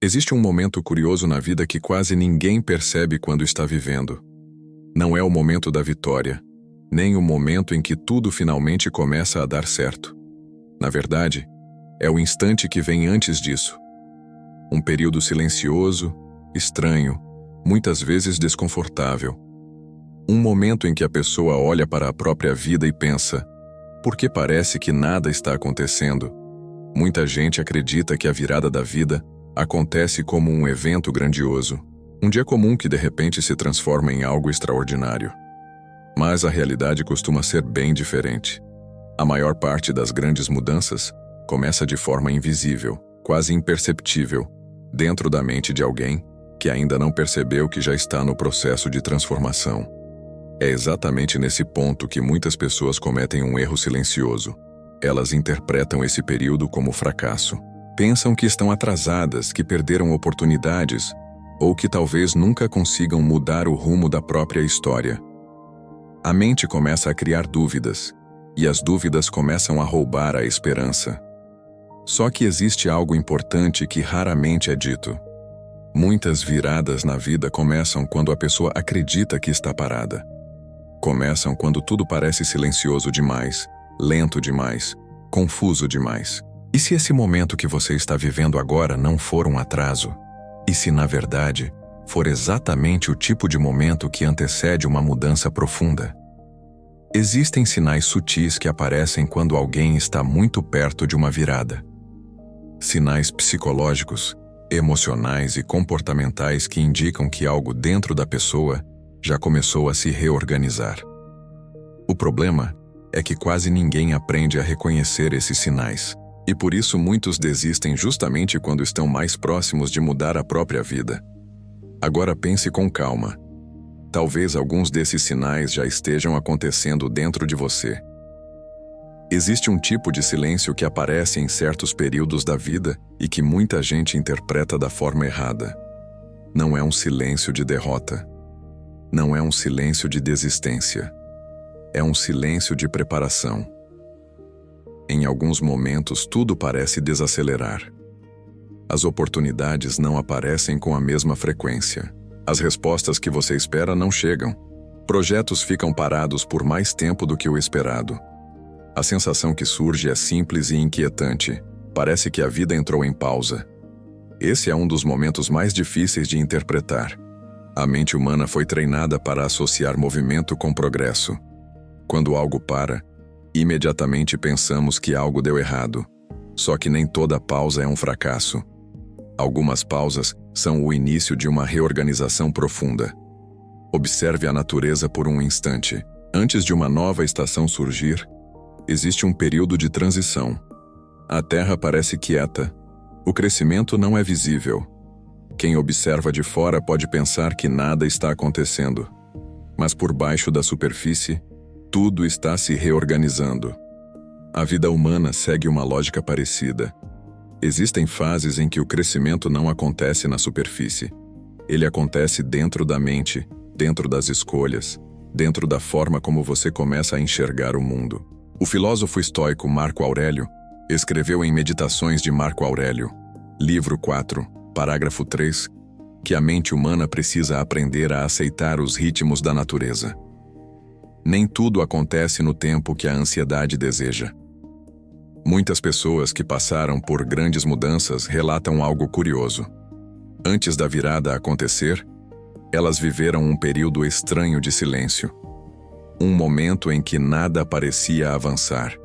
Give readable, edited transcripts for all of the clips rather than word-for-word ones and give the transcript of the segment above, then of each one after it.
Existe um momento curioso na vida que quase ninguém percebe quando está vivendo. Não é o momento da vitória, nem o momento em que tudo finalmente começa a dar certo. Na verdade, é o instante que vem antes disso. Um período silencioso, estranho, muitas vezes desconfortável. Um momento em que a pessoa olha para a própria vida e pensa: por que parece que nada está acontecendo? Muita gente acredita que a virada da vida acontece como um evento grandioso, um dia comum que de repente se transforma em algo extraordinário. Mas a realidade costuma ser bem diferente. A maior parte das grandes mudanças começa de forma invisível, quase imperceptível, dentro da mente de alguém que ainda não percebeu que já está no processo de transformação. É exatamente nesse ponto que muitas pessoas cometem um erro silencioso. Elas interpretam esse período como fracasso. Pensam que estão atrasadas, que perderam oportunidades, ou que talvez nunca consigam mudar o rumo da própria história. A mente começa a criar dúvidas, e as dúvidas começam a roubar a esperança. Só que existe algo importante que raramente é dito. Muitas viradas na vida começam quando a pessoa acredita que está parada. Começam quando tudo parece silencioso demais, lento demais, confuso demais. E se esse momento que você está vivendo agora não for um atraso? E se, na verdade, for exatamente o tipo de momento que antecede uma mudança profunda? Existem sinais sutis que aparecem quando alguém está muito perto de uma virada. Sinais psicológicos, emocionais e comportamentais que indicam que algo dentro da pessoa já começou a se reorganizar. O problema é que quase ninguém aprende a reconhecer esses sinais. E por isso muitos desistem justamente quando estão mais próximos de mudar a própria vida. Agora pense com calma. Talvez alguns desses sinais já estejam acontecendo dentro de você. Existe um tipo de silêncio que aparece em certos períodos da vida e que muita gente interpreta da forma errada. Não é um silêncio de derrota. Não é um silêncio de desistência. É um silêncio de preparação. Em alguns momentos, tudo parece desacelerar. As oportunidades não aparecem com a mesma frequência. As respostas que você espera não chegam. Projetos ficam parados por mais tempo do que o esperado. A sensação que surge é simples e inquietante. Parece que a vida entrou em pausa. Esse é um dos momentos mais difíceis de interpretar. A mente humana foi treinada para associar movimento com progresso. Quando algo para, imediatamente pensamos que algo deu errado. Só que nem toda pausa é um fracasso. Algumas pausas são o início de uma reorganização profunda. Observe a natureza por um instante. Antes de uma nova estação surgir, existe um período de transição. A terra parece quieta. O crescimento não é visível. Quem observa de fora pode pensar que nada está acontecendo. Mas por baixo da superfície, tudo está se reorganizando. A vida humana segue uma lógica parecida. Existem fases em que o crescimento não acontece na superfície. Ele acontece dentro da mente, dentro das escolhas, dentro da forma como você começa a enxergar o mundo. O filósofo estoico Marco Aurélio escreveu em Meditações de Marco Aurélio, livro 4, parágrafo 3, que a mente humana precisa aprender a aceitar os ritmos da natureza. Nem tudo acontece no tempo que a ansiedade deseja. Muitas pessoas que passaram por grandes mudanças relatam algo curioso. Antes da virada acontecer, elas viveram um período estranho de silêncio. Um momento em que nada parecia avançar.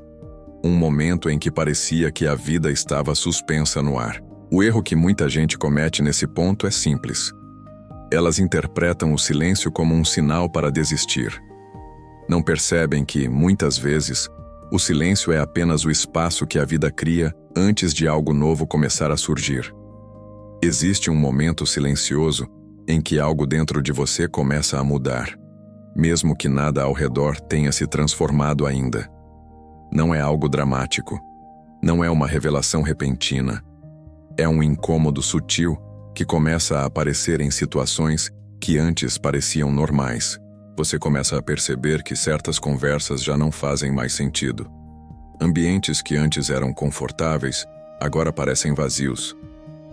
Um momento em que parecia que a vida estava suspensa no ar. O erro que muita gente comete nesse ponto é simples. Elas interpretam o silêncio como um sinal para desistir. Não percebem que, muitas vezes, o silêncio é apenas o espaço que a vida cria antes de algo novo começar a surgir. Existe um momento silencioso em que algo dentro de você começa a mudar, mesmo que nada ao redor tenha se transformado ainda. Não é algo dramático. Não é uma revelação repentina. É um incômodo sutil que começa a aparecer em situações que antes pareciam normais. Você começa a perceber que certas conversas já não fazem mais sentido. Ambientes que antes eram confortáveis, agora parecem vazios.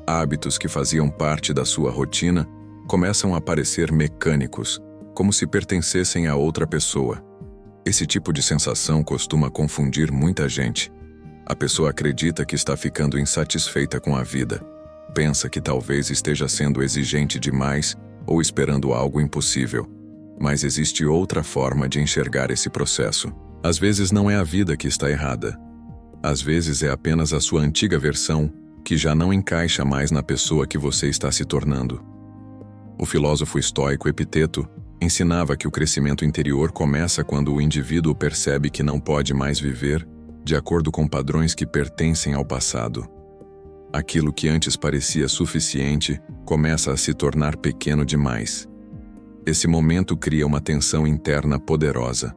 Hábitos que faziam parte da sua rotina começam a parecer mecânicos, como se pertencessem a outra pessoa. Esse tipo de sensação costuma confundir muita gente. A pessoa acredita que está ficando insatisfeita com a vida. Pensa que talvez esteja sendo exigente demais ou esperando algo impossível. Mas existe outra forma de enxergar esse processo. Às vezes não é a vida que está errada. Às vezes é apenas a sua antiga versão que já não encaixa mais na pessoa que você está se tornando. O filósofo estoico Epiteto ensinava que o crescimento interior começa quando o indivíduo percebe que não pode mais viver de acordo com padrões que pertencem ao passado. Aquilo que antes parecia suficiente começa a se tornar pequeno demais. Esse momento cria uma tensão interna poderosa.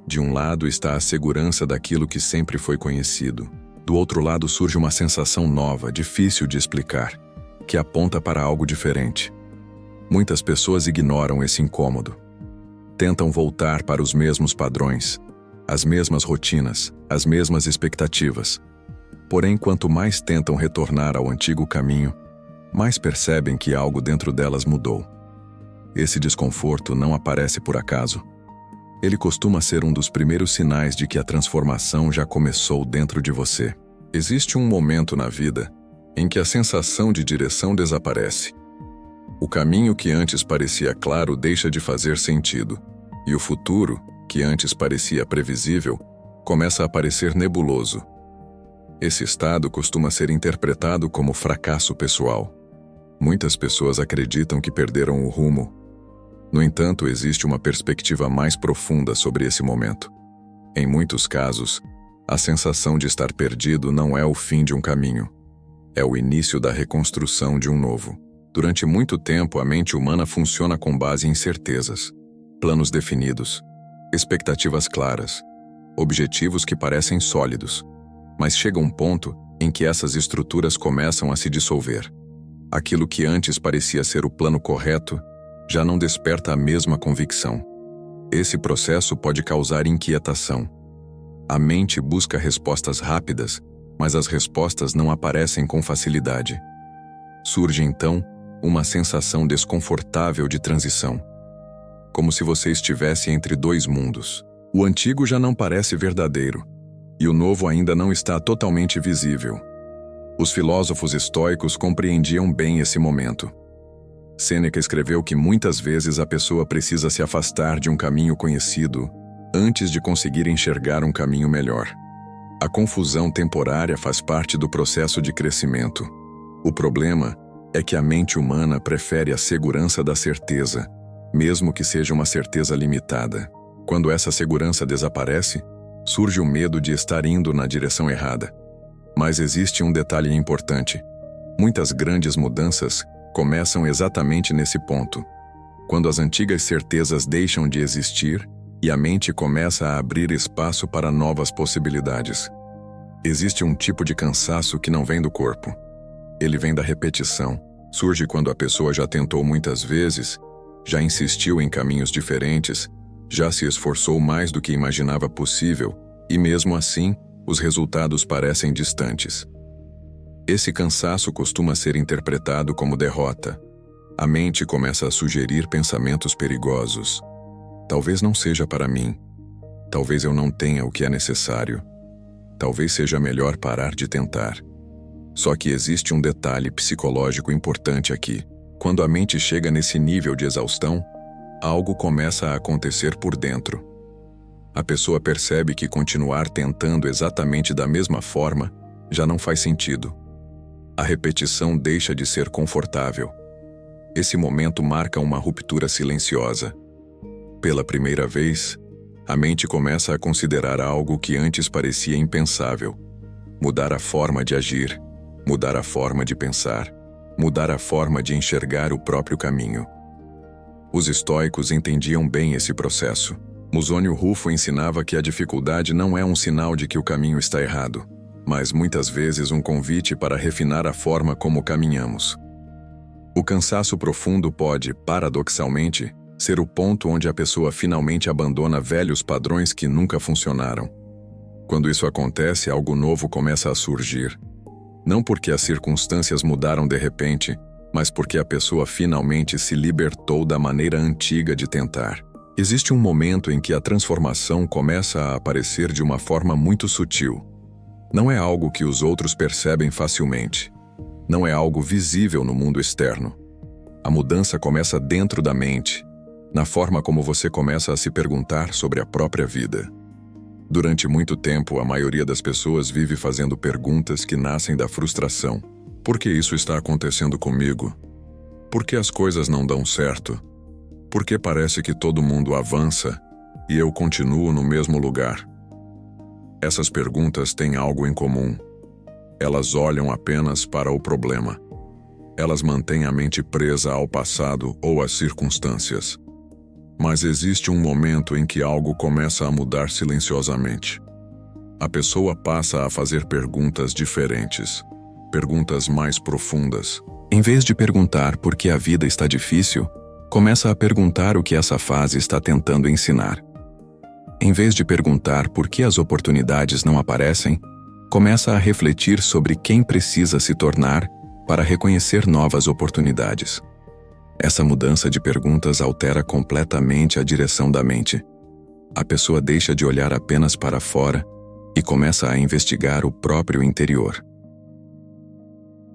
De um lado está a segurança daquilo que sempre foi conhecido. Do outro lado surge uma sensação nova, difícil de explicar, que aponta para algo diferente. Muitas pessoas ignoram esse incômodo. Tentam voltar para os mesmos padrões, as mesmas rotinas, as mesmas expectativas. Porém, quanto mais tentam retornar ao antigo caminho, mais percebem que algo dentro delas mudou. Esse desconforto não aparece por acaso. Ele costuma ser um dos primeiros sinais de que a transformação já começou dentro de você. Existe um momento na vida em que a sensação de direção desaparece. O caminho que antes parecia claro deixa de fazer sentido, e o futuro, que antes parecia previsível, começa a parecer nebuloso. Esse estado costuma ser interpretado como fracasso pessoal. Muitas pessoas acreditam que perderam o rumo. No entanto, existe uma perspectiva mais profunda sobre esse momento. Em muitos casos, a sensação de estar perdido não é o fim de um caminho. É o início da reconstrução de um novo. Durante muito tempo, a mente humana funciona com base em certezas, planos definidos, expectativas claras, objetivos que parecem sólidos. Mas chega um ponto em que essas estruturas começam a se dissolver. Aquilo que antes parecia ser o plano correto já não desperta a mesma convicção. Esse processo pode causar inquietação. A mente busca respostas rápidas, mas as respostas não aparecem com facilidade. Surge então uma sensação desconfortável de transição, como se você estivesse entre dois mundos. O antigo já não parece verdadeiro, e o novo ainda não está totalmente visível. Os filósofos estoicos compreendiam bem esse momento. Sêneca escreveu que muitas vezes a pessoa precisa se afastar de um caminho conhecido antes de conseguir enxergar um caminho melhor. A confusão temporária faz parte do processo de crescimento. O problema é que a mente humana prefere a segurança da certeza, mesmo que seja uma certeza limitada. Quando essa segurança desaparece, surge o medo de estar indo na direção errada. Mas existe um detalhe importante. Muitas grandes mudanças começam exatamente nesse ponto, quando as antigas certezas deixam de existir e a mente começa a abrir espaço para novas possibilidades. Existe um tipo de cansaço que não vem do corpo. Ele vem da repetição. Surge quando a pessoa já tentou muitas vezes, já insistiu em caminhos diferentes, já se esforçou mais do que imaginava possível, e mesmo assim, os resultados parecem distantes. Esse cansaço costuma ser interpretado como derrota. A mente começa a sugerir pensamentos perigosos. Talvez não seja para mim. Talvez eu não tenha o que é necessário. Talvez seja melhor parar de tentar. Só que existe um detalhe psicológico importante aqui. Quando a mente chega nesse nível de exaustão, algo começa a acontecer por dentro. A pessoa percebe que continuar tentando exatamente da mesma forma já não faz sentido. A repetição deixa de ser confortável. Esse momento marca uma ruptura silenciosa. Pela primeira vez, a mente começa a considerar algo que antes parecia impensável. Mudar a forma de agir, mudar a forma de pensar, mudar a forma de enxergar o próprio caminho. Os estoicos entendiam bem esse processo. Musônio Rufo ensinava que a dificuldade não é um sinal de que o caminho está errado, mas muitas vezes um convite para refinar a forma como caminhamos. O cansaço profundo pode, paradoxalmente, ser o ponto onde a pessoa finalmente abandona velhos padrões que nunca funcionaram. Quando isso acontece, algo novo começa a surgir. Não porque as circunstâncias mudaram de repente, mas porque a pessoa finalmente se libertou da maneira antiga de tentar. Existe um momento em que a transformação começa a aparecer de uma forma muito sutil. Não é algo que os outros percebem facilmente. Não é algo visível no mundo externo. A mudança começa dentro da mente, na forma como você começa a se perguntar sobre a própria vida. Durante muito tempo, a maioria das pessoas vive fazendo perguntas que nascem da frustração. Por que isso está acontecendo comigo? Por que as coisas não dão certo? Por que parece que todo mundo avança e eu continuo no mesmo lugar? Essas perguntas têm algo em comum. Elas olham apenas para o problema. Elas mantêm a mente presa ao passado ou às circunstâncias. Mas existe um momento em que algo começa a mudar silenciosamente. A pessoa passa a fazer perguntas diferentes, perguntas mais profundas. Em vez de perguntar por que a vida está difícil, começa a perguntar o que essa fase está tentando ensinar. Em vez de perguntar por que as oportunidades não aparecem, começa a refletir sobre quem precisa se tornar para reconhecer novas oportunidades. Essa mudança de perguntas altera completamente a direção da mente. A pessoa deixa de olhar apenas para fora e começa a investigar o próprio interior.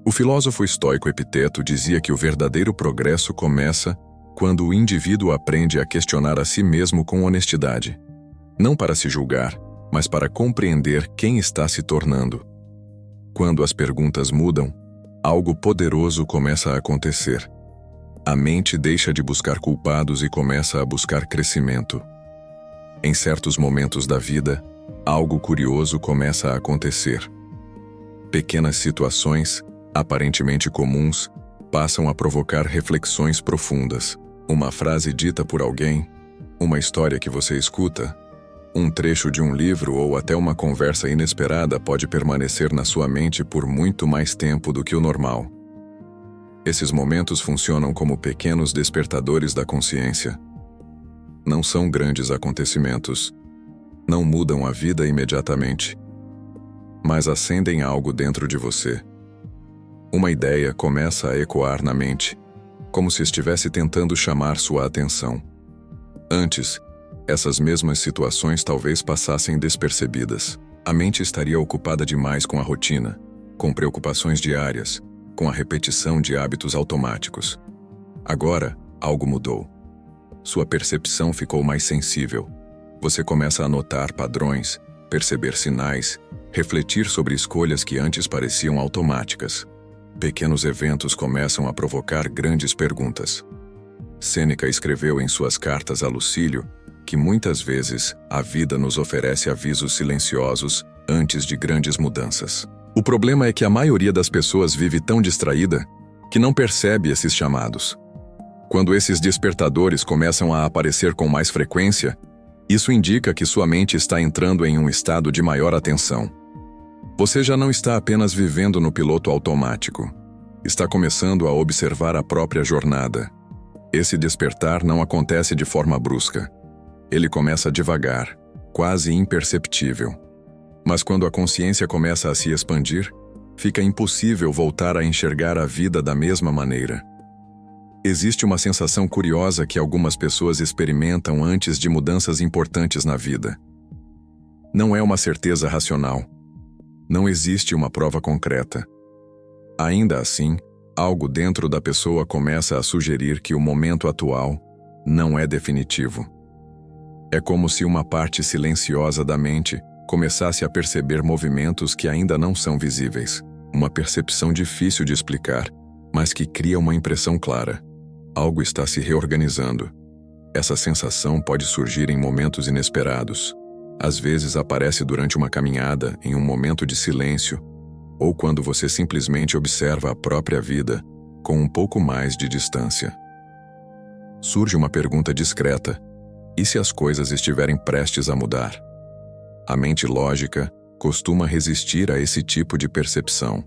O filósofo estoico Epiteto dizia que o verdadeiro progresso começa quando o indivíduo aprende a questionar a si mesmo com honestidade. Não para se julgar, mas para compreender quem está se tornando. Quando as perguntas mudam, algo poderoso começa a acontecer. A mente deixa de buscar culpados e começa a buscar crescimento. Em certos momentos da vida, algo curioso começa a acontecer. Pequenas situações, aparentemente comuns, passam a provocar reflexões profundas. Uma frase dita por alguém, uma história que você escuta, um trecho de um livro ou até uma conversa inesperada pode permanecer na sua mente por muito mais tempo do que o normal. Esses momentos funcionam como pequenos despertadores da consciência. Não são grandes acontecimentos. Não mudam a vida imediatamente. Mas acendem algo dentro de você. Uma ideia começa a ecoar na mente, como se estivesse tentando chamar sua atenção. Antes, essas mesmas situações talvez passassem despercebidas. A mente estaria ocupada demais com a rotina, com preocupações diárias, com a repetição de hábitos automáticos. Agora, algo mudou. Sua percepção ficou mais sensível. Você começa a notar padrões, perceber sinais, refletir sobre escolhas que antes pareciam automáticas. Pequenos eventos começam a provocar grandes perguntas. Sêneca escreveu em suas cartas a Lucílio que muitas vezes a vida nos oferece avisos silenciosos antes de grandes mudanças. O problema é que a maioria das pessoas vive tão distraída que não percebe esses chamados. Quando esses despertadores começam a aparecer com mais frequência, isso indica que sua mente está entrando em um estado de maior atenção. Você já não está apenas vivendo no piloto automático. Está começando a observar a própria jornada. Esse despertar não acontece de forma brusca. Ele começa devagar, quase imperceptível. Mas quando a consciência começa a se expandir, fica impossível voltar a enxergar a vida da mesma maneira. Existe uma sensação curiosa que algumas pessoas experimentam antes de mudanças importantes na vida. Não é uma certeza racional. Não existe uma prova concreta. Ainda assim, algo dentro da pessoa começa a sugerir que o momento atual não é definitivo. É como se uma parte silenciosa da mente começasse a perceber movimentos que ainda não são visíveis. Uma percepção difícil de explicar, mas que cria uma impressão clara. Algo está se reorganizando. Essa sensação pode surgir em momentos inesperados. Às vezes aparece durante uma caminhada, em um momento de silêncio, ou quando você simplesmente observa a própria vida com um pouco mais de distância. Surge uma pergunta discreta: e se as coisas estiverem prestes a mudar? A mente lógica costuma resistir a esse tipo de percepção.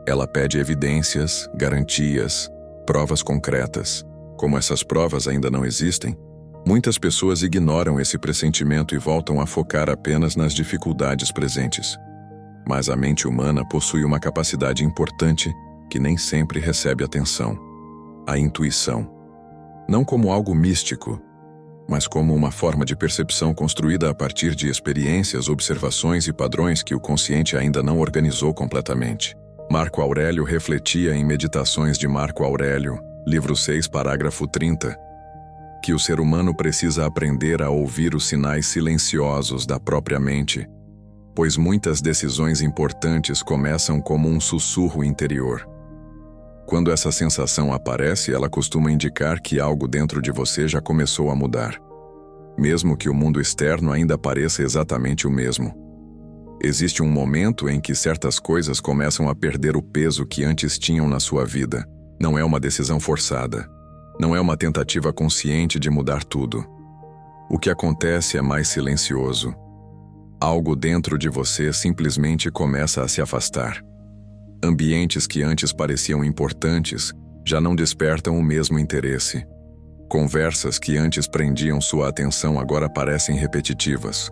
Ela pede evidências, garantias, provas concretas. Como essas provas ainda não existem, muitas pessoas ignoram esse pressentimento e voltam a focar apenas nas dificuldades presentes. Mas a mente humana possui uma capacidade importante que nem sempre recebe atenção: a intuição. Não como algo místico, mas como uma forma de percepção construída a partir de experiências, observações e padrões que o consciente ainda não organizou completamente. Marco Aurélio refletia em Meditações de Marco Aurélio, livro 6, parágrafo 30, que o ser humano precisa aprender a ouvir os sinais silenciosos da própria mente, pois muitas decisões importantes começam como um sussurro interior. Quando essa sensação aparece, ela costuma indicar que algo dentro de você já começou a mudar, mesmo que o mundo externo ainda pareça exatamente o mesmo. Existe um momento em que certas coisas começam a perder o peso que antes tinham na sua vida. Não é uma decisão forçada. Não é uma tentativa consciente de mudar tudo. O que acontece é mais silencioso. Algo dentro de você simplesmente começa a se afastar. Ambientes que antes pareciam importantes já não despertam o mesmo interesse. Conversas que antes prendiam sua atenção agora parecem repetitivas.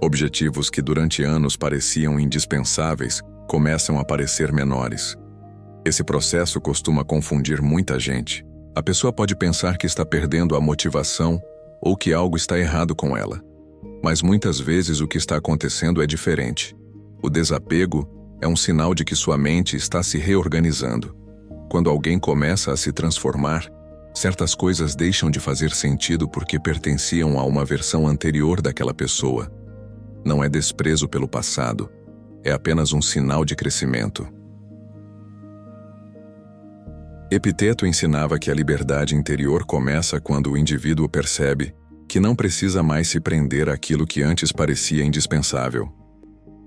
Objetivos que durante anos pareciam indispensáveis começam a parecer menores. Esse processo costuma confundir muita gente. A pessoa pode pensar que está perdendo a motivação ou que algo está errado com ela. Mas muitas vezes o que está acontecendo é diferente. O desapego é um sinal de que sua mente está se reorganizando. Quando alguém começa a se transformar, certas coisas deixam de fazer sentido porque pertenciam a uma versão anterior daquela pessoa. Não é desprezo pelo passado, é apenas um sinal de crescimento. Epiteto ensinava que a liberdade interior começa quando o indivíduo percebe que não precisa mais se prender àquilo que antes parecia indispensável.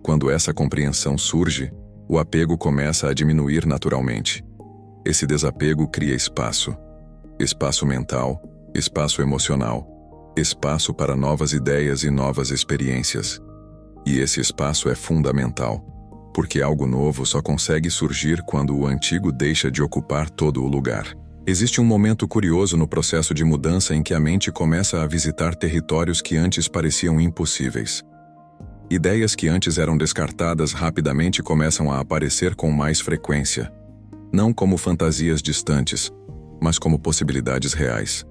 Quando essa compreensão surge, o apego começa a diminuir naturalmente. Esse desapego cria espaço. Espaço mental, espaço emocional, espaço para novas ideias e novas experiências. E esse espaço é fundamental, porque algo novo só consegue surgir quando o antigo deixa de ocupar todo o lugar. Existe um momento curioso no processo de mudança em que a mente começa a visitar territórios que antes pareciam impossíveis. Ideias que antes eram descartadas rapidamente começam a aparecer com mais frequência, não como fantasias distantes, mas como possibilidades reais.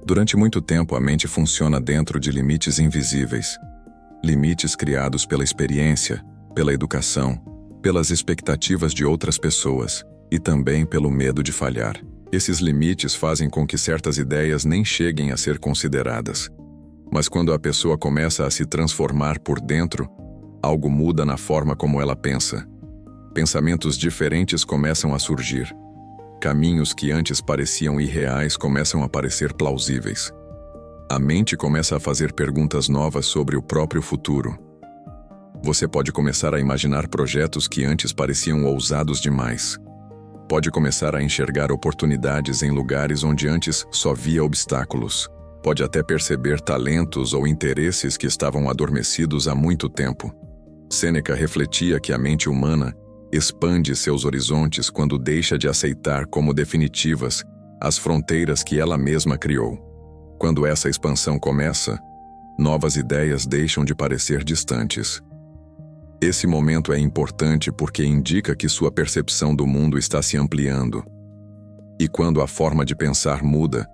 Durante muito tempo, a mente funciona dentro de limites invisíveis, limites criados pela experiência, pela educação, pelas expectativas de outras pessoas e também pelo medo de falhar. Esses limites fazem com que certas ideias nem cheguem a ser consideradas. Mas quando a pessoa começa a se transformar por dentro, algo muda na forma como ela pensa. Pensamentos diferentes começam a surgir. Caminhos que antes pareciam irreais começam a parecer plausíveis. A mente começa a fazer perguntas novas sobre o próprio futuro. Você pode começar a imaginar projetos que antes pareciam ousados demais. Pode começar a enxergar oportunidades em lugares onde antes só via obstáculos. Pode até perceber talentos ou interesses que estavam adormecidos há muito tempo. Sêneca refletia que a mente humana expande seus horizontes quando deixa de aceitar como definitivas as fronteiras que ela mesma criou. Quando essa expansão começa, novas ideias deixam de parecer distantes. Esse momento é importante porque indica que sua percepção do mundo está se ampliando. E quando a forma de pensar muda,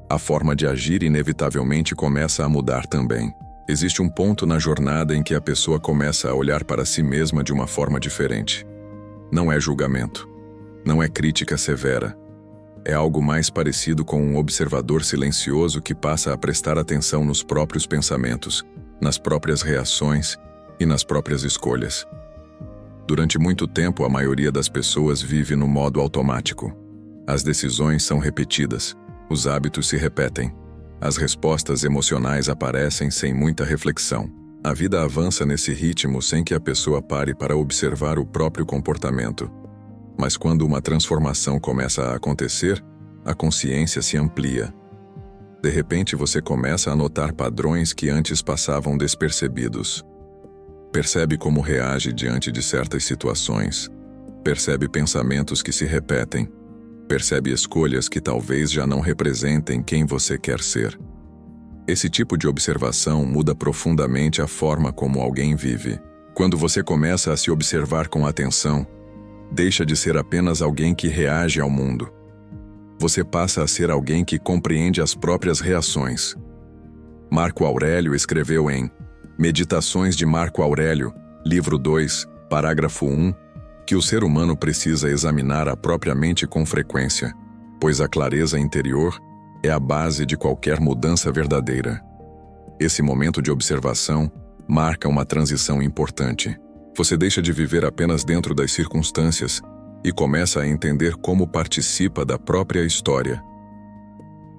a forma de agir inevitavelmente começa a mudar também. Existe um ponto na jornada em que a pessoa começa a olhar para si mesma de uma forma diferente. Não é julgamento, não é crítica severa. É algo mais parecido com um observador silencioso que passa a prestar atenção nos próprios pensamentos, nas próprias reações e nas próprias escolhas. Durante muito tempo, a maioria das pessoas vive no modo automático. As decisões são repetidas, os hábitos se repetem, as respostas emocionais aparecem sem muita reflexão. A vida avança nesse ritmo sem que a pessoa pare para observar o próprio comportamento. Mas quando uma transformação começa a acontecer, a consciência se amplia. De repente você começa a notar padrões que antes passavam despercebidos. Percebe como reage diante de certas situações. Percebe pensamentos que se repetem. Percebe escolhas que talvez já não representem quem você quer ser. Esse tipo de observação muda profundamente a forma como alguém vive. Quando você começa a se observar com atenção, deixa de ser apenas alguém que reage ao mundo. Você passa a ser alguém que compreende as próprias reações. Marco Aurélio escreveu em Meditações de Marco Aurélio, livro 2, parágrafo 1, que o ser humano precisa examinar a própria mente com frequência, pois a clareza interior é a base de qualquer mudança verdadeira. Esse momento de observação marca uma transição importante. Você deixa de viver apenas dentro das circunstâncias e começa a entender como participa da própria história.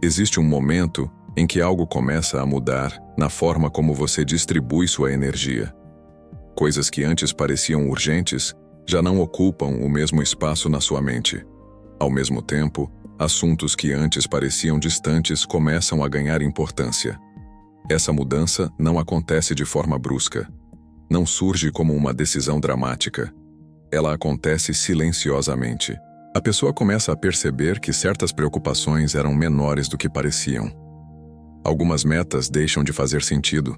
Existe um momento em que algo começa a mudar na forma como você distribui sua energia. Coisas que antes pareciam urgentes já não ocupam o mesmo espaço na sua mente. Ao mesmo tempo, assuntos que antes pareciam distantes começam a ganhar importância. Essa mudança não acontece de forma brusca. Não surge como uma decisão dramática. Ela acontece silenciosamente. A pessoa começa a perceber que certas preocupações eram menores do que pareciam. Algumas metas deixam de fazer sentido.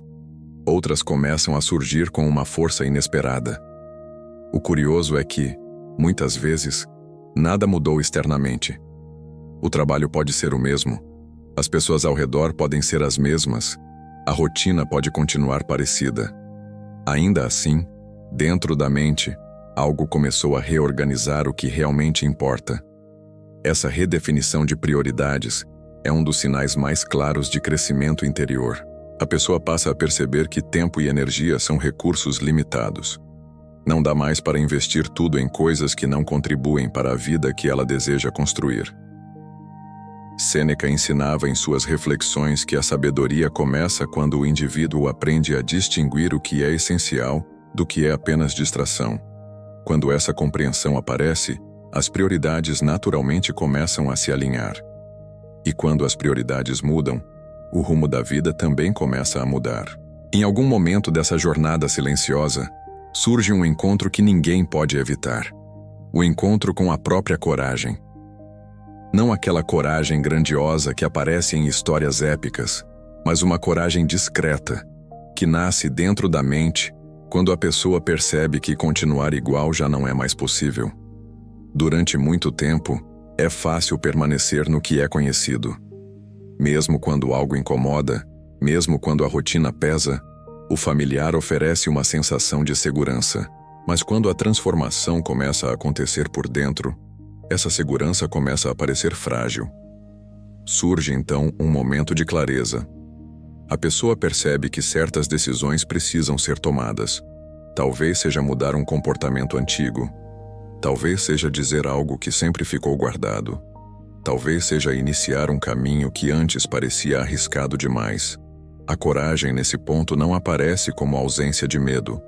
Outras começam a surgir com uma força inesperada. O curioso é que, muitas vezes, nada mudou externamente. O trabalho pode ser o mesmo, as pessoas ao redor podem ser as mesmas, a rotina pode continuar parecida. Ainda assim, dentro da mente, algo começou a reorganizar o que realmente importa. Essa redefinição de prioridades é um dos sinais mais claros de crescimento interior. A pessoa passa a perceber que tempo e energia são recursos limitados. Não dá mais para investir tudo em coisas que não contribuem para a vida que ela deseja construir. Sêneca ensinava em suas reflexões que a sabedoria começa quando o indivíduo aprende a distinguir o que é essencial do que é apenas distração. Quando essa compreensão aparece, as prioridades naturalmente começam a se alinhar. E quando as prioridades mudam, o rumo da vida também começa a mudar. Em algum momento dessa jornada silenciosa, surge um encontro que ninguém pode evitar. O encontro com a própria coragem. Não aquela coragem grandiosa que aparece em histórias épicas, mas uma coragem discreta, que nasce dentro da mente quando a pessoa percebe que continuar igual já não é mais possível. Durante muito tempo, é fácil permanecer no que é conhecido. Mesmo quando algo incomoda, mesmo quando a rotina pesa, o familiar oferece uma sensação de segurança. Mas quando a transformação começa a acontecer por dentro, essa segurança começa a parecer frágil. Surge então um momento de clareza. A pessoa percebe que certas decisões precisam ser tomadas. Talvez seja mudar um comportamento antigo. Talvez seja dizer algo que sempre ficou guardado. Talvez seja iniciar um caminho que antes parecia arriscado demais. A coragem nesse ponto não aparece como ausência de medo.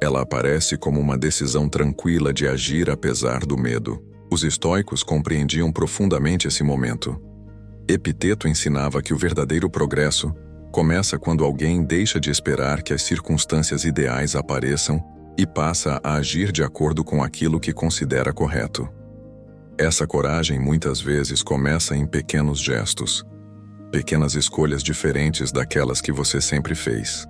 Ela aparece como uma decisão tranquila de agir apesar do medo. Os estoicos compreendiam profundamente esse momento. Epiteto ensinava que o verdadeiro progresso começa quando alguém deixa de esperar que as circunstâncias ideais apareçam e passa a agir de acordo com aquilo que considera correto. Essa coragem muitas vezes começa em pequenos gestos, pequenas escolhas diferentes daquelas que você sempre fez.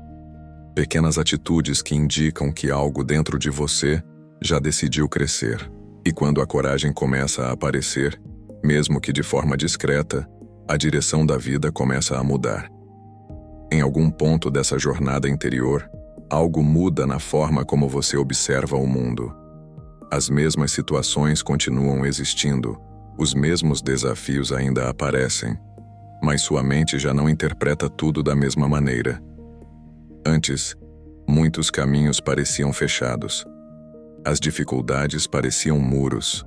Pequenas atitudes que indicam que algo dentro de você já decidiu crescer. E quando a coragem começa a aparecer, mesmo que de forma discreta, a direção da vida começa a mudar. Em algum ponto dessa jornada interior, algo muda na forma como você observa o mundo. As mesmas situações continuam existindo, os mesmos desafios ainda aparecem, mas sua mente já não interpreta tudo da mesma maneira. Antes, muitos caminhos pareciam fechados. As dificuldades pareciam muros.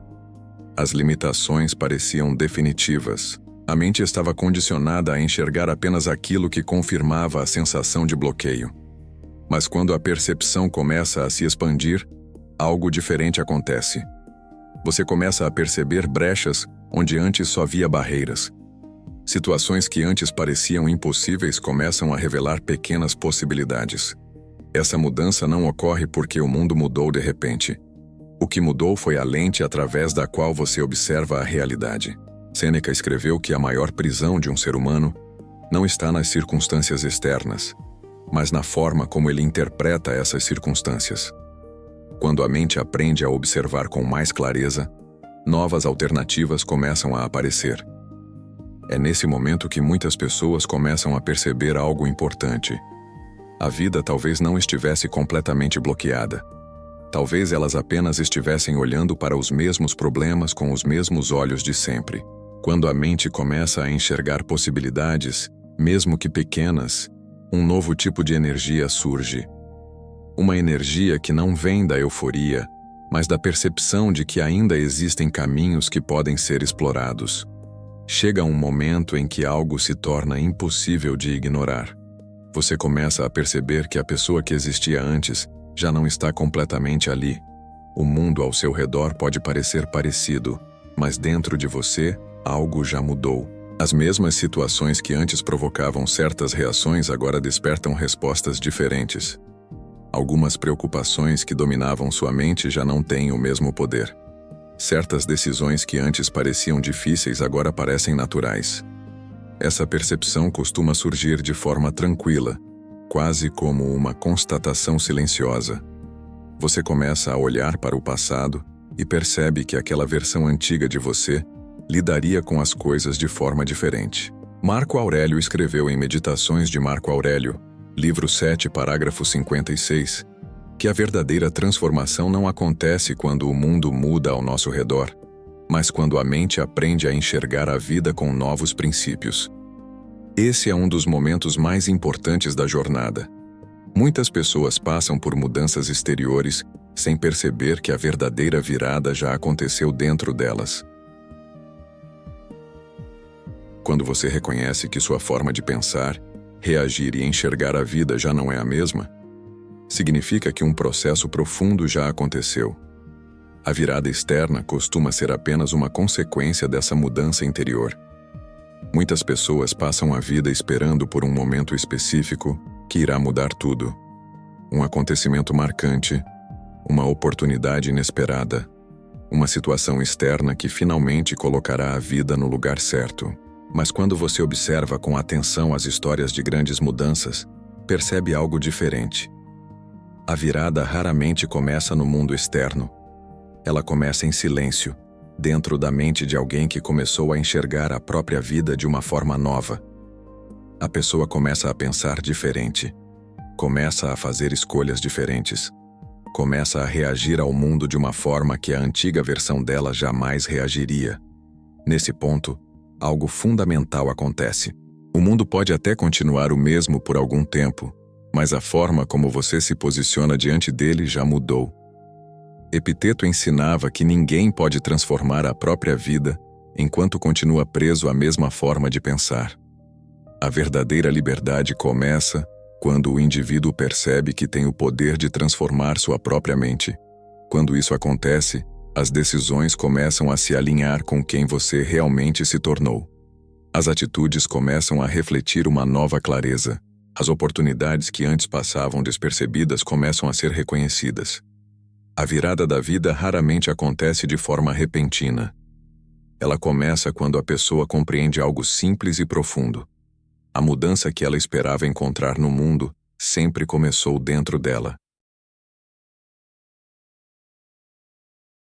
As limitações pareciam definitivas. A mente estava condicionada a enxergar apenas aquilo que confirmava a sensação de bloqueio. Mas quando a percepção começa a se expandir, algo diferente acontece. Você começa a perceber brechas onde antes só via barreiras. Situações que antes pareciam impossíveis começam a revelar pequenas possibilidades. Essa mudança não ocorre porque o mundo mudou de repente. O que mudou foi a lente através da qual você observa a realidade. Sêneca escreveu que a maior prisão de um ser humano não está nas circunstâncias externas, mas na forma como ele interpreta essas circunstâncias. Quando a mente aprende a observar com mais clareza, novas alternativas começam a aparecer. É nesse momento que muitas pessoas começam a perceber algo importante. A vida talvez não estivesse completamente bloqueada. Talvez elas apenas estivessem olhando para os mesmos problemas com os mesmos olhos de sempre. Quando a mente começa a enxergar possibilidades, mesmo que pequenas, um novo tipo de energia surge. Uma energia que não vem da euforia, mas da percepção de que ainda existem caminhos que podem ser explorados. Chega um momento em que algo se torna impossível de ignorar. Você começa a perceber que a pessoa que existia antes já não está completamente ali. O mundo ao seu redor pode parecer parecido, mas dentro de você, algo já mudou. As mesmas situações que antes provocavam certas reações agora despertam respostas diferentes. Algumas preocupações que dominavam sua mente já não têm o mesmo poder. Certas decisões que antes pareciam difíceis agora parecem naturais. Essa percepção costuma surgir de forma tranquila, quase como uma constatação silenciosa. Você começa a olhar para o passado e percebe que aquela versão antiga de você lidaria com as coisas de forma diferente. Marco Aurélio escreveu em Meditações de Marco Aurélio, livro 7, parágrafo 56, que a verdadeira transformação não acontece quando o mundo muda ao nosso redor, mas quando a mente aprende a enxergar a vida com novos princípios. Esse é um dos momentos mais importantes da jornada. Muitas pessoas passam por mudanças exteriores sem perceber que a verdadeira virada já aconteceu dentro delas. Quando você reconhece que sua forma de pensar, reagir e enxergar a vida já não é a mesma, significa que um processo profundo já aconteceu. A virada externa costuma ser apenas uma consequência dessa mudança interior. Muitas pessoas passam a vida esperando por um momento específico que irá mudar tudo. Um acontecimento marcante, uma oportunidade inesperada, uma situação externa que finalmente colocará a vida no lugar certo. Mas quando você observa com atenção as histórias de grandes mudanças, percebe algo diferente. A virada raramente começa no mundo externo. Ela começa em silêncio, dentro da mente de alguém que começou a enxergar a própria vida de uma forma nova. A pessoa começa a pensar diferente, começa a fazer escolhas diferentes, começa a reagir ao mundo de uma forma que a antiga versão dela jamais reagiria. Nesse ponto, algo fundamental acontece. O mundo pode até continuar o mesmo por algum tempo, mas a forma como você se posiciona diante dele já mudou. Epiteto ensinava que ninguém pode transformar a própria vida enquanto continua preso à mesma forma de pensar. A verdadeira liberdade começa quando o indivíduo percebe que tem o poder de transformar sua própria mente. Quando isso acontece, as decisões começam a se alinhar com quem você realmente se tornou. As atitudes começam a refletir uma nova clareza. As oportunidades que antes passavam despercebidas começam a ser reconhecidas. A virada da vida raramente acontece de forma repentina. Ela começa quando a pessoa compreende algo simples e profundo. A mudança que ela esperava encontrar no mundo sempre começou dentro dela.